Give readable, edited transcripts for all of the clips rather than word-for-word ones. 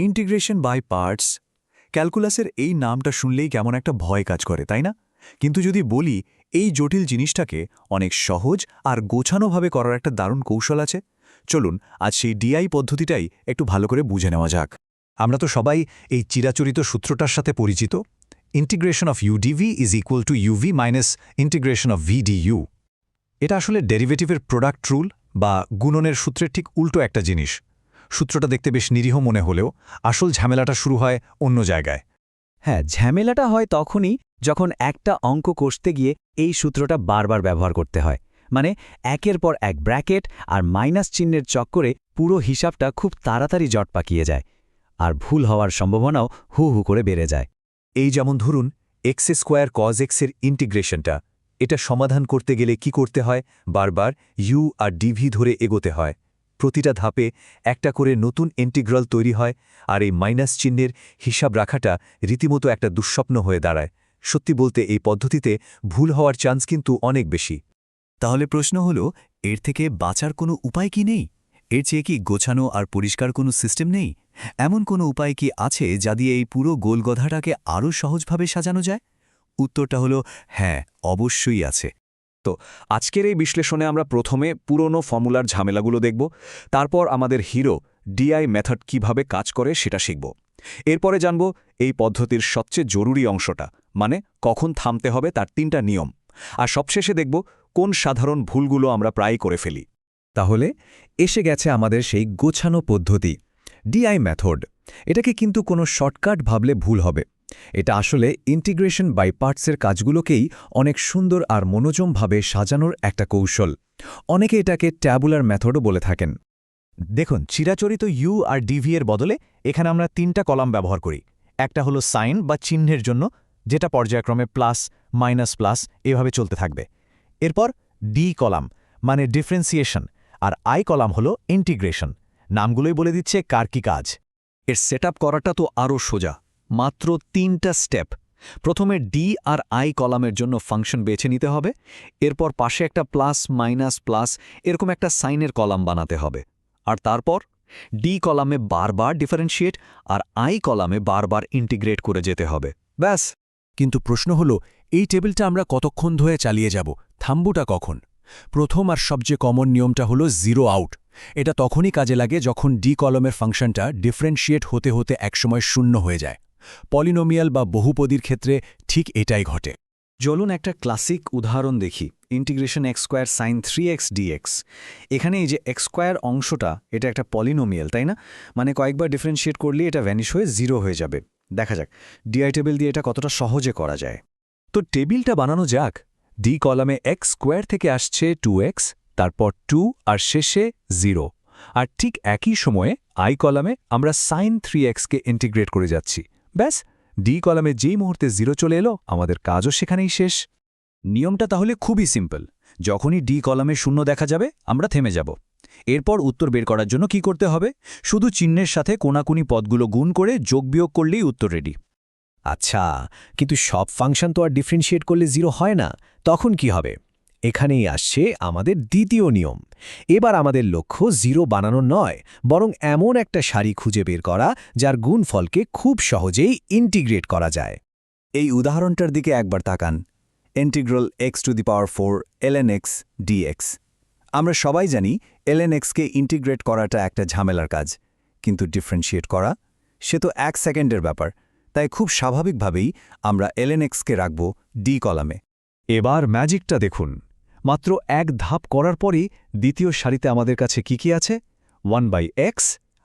Integration by parts ক্যালকুলাসের এই নামটা শুনলেই কেমন একটা ভয় কাজ করে তাই না? কিন্তু যদি বলি এই জটিল জিনিসটাকে অনেক সহজ আর গোছানোভাবে করার একটা দারুণ কৌশল আছে, চলুন আজ সেই ডিআই পদ্ধতিটাই একটু ভালো করে বুঝে নেওয়া যাক। আমরা তো সবাই এই চিরাচরিত সূত্রটার সাথে পরিচিত, integration of u d v is equal to u v minus integration of v d u. এটা আসলে ডেরিভেটিভের প্রোডাক্ট রুল বা গুণনের সূত্রের ঠিক উল্টো একটা জিনিস। সূত্রটা দেখতে বেশ নিরীহ মনে হলেও আসল ঝামেলাটা শুরু হয় অন্য জায়গায়। হ্যাঁ, ঝামেলাটা হয় তখনই যখন একটা অঙ্ক কষতে গিয়ে এই সূত্রটা বারবার ব্যবহার করতে হয়। মানে একের পর এক ব্র্যাকেট আর মাইনাস চিহ্নের চক্করে পুরো হিসাবটা খুব তাড়াতাড়ি জট পাকিয়ে যায়, আর ভুল হওয়ার সম্ভাবনাও হু হু করে বেড়ে যায়। এই যেমন ধরুন এক্স স্কোয়ার কজ এক্সের ইন্টিগ্রেশনটা, এটা সমাধান করতে গেলে কি করতে হয়? বারবার ইউ আর ডিভি ধরে এগোতে হয়। প্রতিটা ধাপে একটা করে নতুন ইন্টিগ্রাল তৈরি হয়, আর এই মাইনাস চিহ্নের হিসাব রাখাটা রীতিমতো একটা দুঃস্বপ্ন হয়ে দাঁড়ায়। সত্যি বলতে এই পদ্ধতিতে ভুল হওয়ার চান্স কিন্তু অনেক বেশি। তাহলে প্রশ্ন হলো, এর থেকে বাঁচার কোনো উপায় কি নেই? এর চেয়ে কি গোছানো আর পরিষ্কার কোনো সিস্টেম নেই? এমন কোনো উপায় কি আছে যা দিয়ে এই পুরো গোলগধাটাকে আরও সহজভাবে সাজানো যায়? উত্তরটা হলো হ্যাঁ, অবশ্যই আছে। তো আজকের এই বিশ্লেষণে আমরা প্রথমে পুরনো ফর্মুলার ঝামেলাগুলো দেখব, তারপর আমাদের হিরো ডিআই মেথড কিভাবে কাজ করে সেটা শিখব। এরপরে জানব এই পদ্ধতির সবচেয়ে জরুরি অংশটা, মানে কখন থামতে হবে তার 3টা নিয়ম। আর সবশেষে দেখব কোন সাধারণ ভুলগুলো আমরা প্রায় করে ফেলি। তাহলে এসে গেছে আমাদের সেই গোছানো পদ্ধতি, ডিআই মেথড। এটাকে কিন্তু কোনো শর্টকাট ভাবলে ভুল হবে। এটা আসলে ইন্টিগ্রেশন বাই পার্টসের কাজগুলোকেই অনেক সুন্দর আর মনোযোগভাবে সাজানোর একটা কৌশল। অনেকে এটাকে ট্যাবুলার মেথডও বলে থাকেন। দেখুন, চিরাচরিত ইউ আর ডিভি এর বদলে এখানে আমরা 3টা কলাম ব্যবহার করি। একটা হলো সাইন বা চিহ্নের জন্য, যেটা পর্যায়ক্রমে প্লাস মাইনাস প্লাস এভাবে চলতে থাকবে। এরপর ডি কলাম মানে ডিফারেন্সিয়েশন, আর আই কলাম হলো ইন্টিগ্রেশন। নামগুলোই বলে দিচ্ছে কার কি কাজ। এর সেটআপ করাটা তো আরও সোজা, মাত্র 3টা স্টেপ। প্রথমে ডি আর আই কলামের জন্য ফাংশন বেছে নিতে হবে, এরপর পাশে একটা প্লাস মাইনাস প্লাস এরকম একটা সাইনের কলাম বানাতে হবে, আর তারপর ডি কলামে বারবার ডিফারেন্সিয়েট আর আই কলামে বারবার ইন্টিগ্রেট করে যেতে হবে। ব্যাস। কিন্তু প্রশ্ন হলো, এই টেবিলটা আমরা কতক্ষণ ধরে চালিয়ে যাব? থামবুটা কখন? প্রথম আর সবচেয়ে কমন নিয়মটা হলো জিরো আউট। এটা তখনই কাজে লাগে যখন ডি কলমের ফাংশনটা ডিফারেন্সিয়েট হতে হতে একসময় শূন্য হয়ে যায়। পলিনোমিয়াল বা বহুপদীর ক্ষেত্রে ঠিক এটাই ঘটে। চলুন একটা ক্লাসিক উদাহরণ দেখি, integration X square sine 3x DX. এখানে এই যে এক্স স্কোয়ার অংশটা, এটা একটা পলিনোমিয়াল, তাই না? মানে কয়েকবার ডিফারেন্সিয়েট করলে এটা ভ্যানিশ হয়ে 0 হয়ে যাবে। দেখা যাক ডিআই টেবিল দিয়ে এটা কতটা সহজে করা যায়। তো টেবিলটা বানানো যাক। ডি কলামে এক্স স্কোয়ার থেকে আসছে 2x, তারপর 2 আর শেষে 0। আর ঠিক একই সময়ে আই কলামে আমরা সাইন 3x-কে ইন্টিগ্রেট করে যাচ্ছি। ব্যাস, ডি কলামে যেই মুহূর্তে 0 চলে এলো, আমাদের কাজও সেখানেই শেষ। নিয়মটা তাহলে খুবই সিম্পল। যখনই ডি কলামে শূন্য দেখা যাবে আমরা থেমে যাব। এরপর উত্তর বের করার জন্য কি করতে হবে? শুধু চিহ্নের সাথে কোনাকুনি পদগুলো গুণ করে যোগ বিয়োগ করলেই উত্তর রেডি। আচ্ছা, কিন্তু সব ফাংশন তো আর ডিফারেন্সিয়েট করলে 0 হয় না। তখন কি হবে? এখানেই আসছে আমাদের দ্বিতীয় নিয়ম। এবার আমাদের লক্ষ্য 0 বানানো নয়, বরং এমন একটা সারি খুঁজে বের করা যার গুণফলকে খুব সহজেই ইন্টিগ্রেট করা যায়। এই উদাহরণটার দিকে একবার তাকান, integral x⁴ ln x dx। আমরা সবাই জানি ln x-কে ইন্টিগ্রেট করাটা একটা ঝামেলার কাজ, কিন্তু ডিফারেন্সিয়েট করা সে তো 1 সেকেন্ডের ব্যাপার। তাই খুব স্বাভাবিকভাবেই আমরা ln x-কে রাখব ডি কলামে। এবার ম্যাজিকটা দেখুন, মাত্র এক ধাপ করার পরই দ্বিতীয় সারিতে আমাদের কাছে কি আছে? 1/x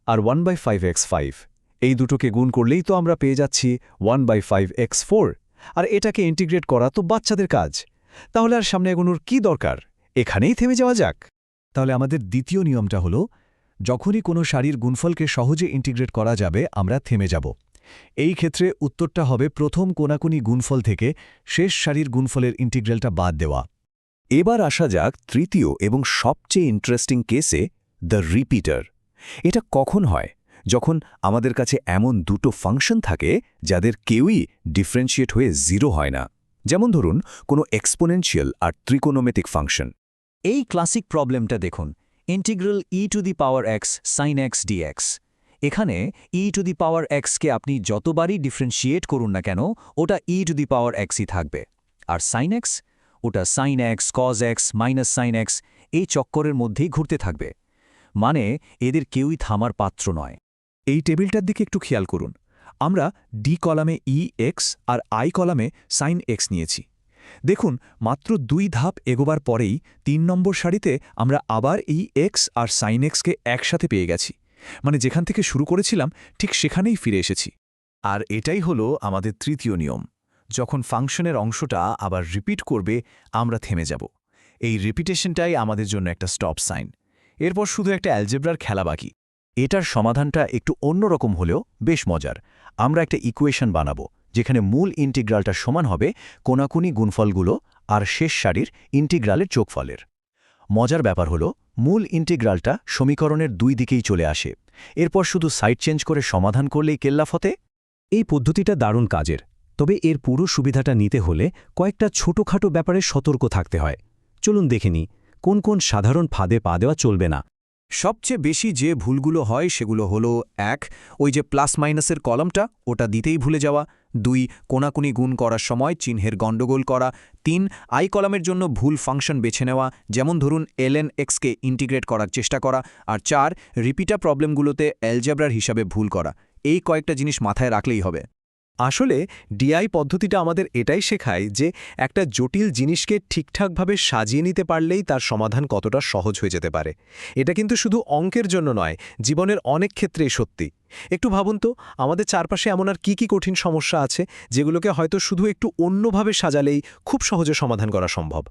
আর 1/5x5। এই দুটোকে গুণ করলেই তো আমরা পেয়ে যাচ্ছি 1/5x4। আর এটাকে ইন্টিগ্রেট করা তো বাচ্চাদের কাজ। তাহলে আর সামনে এগোনোর কি দরকার? এখানেই থেমে যাওয়া যাক। তাহলে আমাদের দ্বিতীয় নিয়মটা হলো, যখনই কোনো সারির গুণফলকে সহজে ইন্টিগ্রেট করা যাবে আমরা থেমে যাব। এই ক্ষেত্রে উত্তরটা হবে প্রথম কোনাকুনি গুণফল থেকে শেষ সারির গুণফলের ইন্টিগ্রালটা বাদ দেওয়া। এবার আসা যাক তৃতীয় এবং সবচেয়ে ইন্টারেস্টিং কেসে, দ্য রিপিটার। এটা কখন হয়? যখন আমাদের কাছে এমন দুটো ফাংশন থাকে যাদের কেউই ডিফারেন্সিয়েট হয়ে 0 হয় না। যেমন ধরুন কোনো এক্সপোনেনশিয়াল আর ত্রিকোণমিতিক ফাংশন। এই ক্লাসিক প্রবলেমটা দেখুন, integral e⁴x sin x dx। এখানে e⁻x কে আপনি যতবারই ডিফারেন্সিয়েট করুন না কেন ওটা e⁻x ই থাকবে, আর sin x ওটা sin x cos x minus sin x এই চক্করের মধ্যেই ঘুরতে থাকবে। মানে এদের কেউই থামার পাত্র নয়। এই টেবিলটার দিকে একটু খেয়াল করুন। আমরা ডি কলামে ex আর i কলামে sin x নিয়েছি। দেখুন, মাত্র 2 ধাপ এগোবার পরেই 3 নম্বর সারিতে আমরা আবার এই x আর sin x কে একসাথে পেয়ে গেছি। মানে যেখান থেকে শুরু করেছিলাম ঠিক সেখানেই ফিরে এসেছি। আর এটাই হলো আমাদের তৃতীয় নিয়ম। যখন ফাংশনের অংশটা আবার রিপিট করবে আমরা থেমে যাব। এই রিপিটেশনটাই আমাদের জন্য একটা স্টপ সাইন। এরপর শুধু একটা অ্যালজেব্রার খেলা বাকি। এটার সমাধানটা একটু অন্যরকম হলেও বেশ মজার। আমরা একটা ইকুয়েশন বানাবো যেখানে মূল ইন্টিগ্রালটা সমান হবে কোনাকুনি গুণফলগুলো আর শেষ সারির ইন্টিগ্রালের যোগফলের। মজার ব্যাপার হলো মূল ইন্টিগ্রালটা সমীকরণের 2 দিকেই চলে আসে। এরপর শুধু সাইড চেঞ্জ করে সমাধান করলেই কেল্লাফতে। এই পদ্ধতিটা দারুণ কাজের, তবে এর পুরো সুবিধাটা নিতে হলে কয়েকটা ছোটখাটো ব্যাপারে সতর্ক থাকতে হয়। চলুন দেখে নিই কোন কোন সাধারণ ফাঁদে পা দেওয়া চলবে না। সবচেয়ে বেশি যে ভুলগুলো হয় সেগুলো হলো 1 ওই যে প্লাস মাইনাসের কলমটা ওটা দিতেই ভুলে যাওয়া, 2 কোনাকুনি গুণ করার সময় চিহ্নের গণ্ডগোল করা, 3 আই কলামের জন্য ভুল ফাংশন বেছে নেওয়া, যেমন ধরুন ln x কে ইন্টিগ্রেট করার চেষ্টা করা, আর 4 রিপিটা প্রবলেমগুলোতে অ্যালজেব্রার হিসাবে ভুল করা। এই কয়েকটা জিনিস মাথায় রাখলেই হবে। আসলে ডিআই পদ্ধতিটা আমাদের এটাই শেখায় যে একটা জটিল জিনিসকে ঠিকঠাকভাবে সাজিয়ে নিতে পারলেই তার সমাধান কতটা সহজ হয়ে যেতে পারে। এটা কিন্তু শুধু অঙ্কের জন্য নয়, জীবনের অনেক ক্ষেত্রেই সত্যি। একটু ভাবুন তো, আমাদের চারপাশে এমন আর কি কঠিন সমস্যা আছে যেগুলোকে হয়তো শুধু একটু অন্যভাবে সাজালেই খুব সহজে সমাধান করা সম্ভব।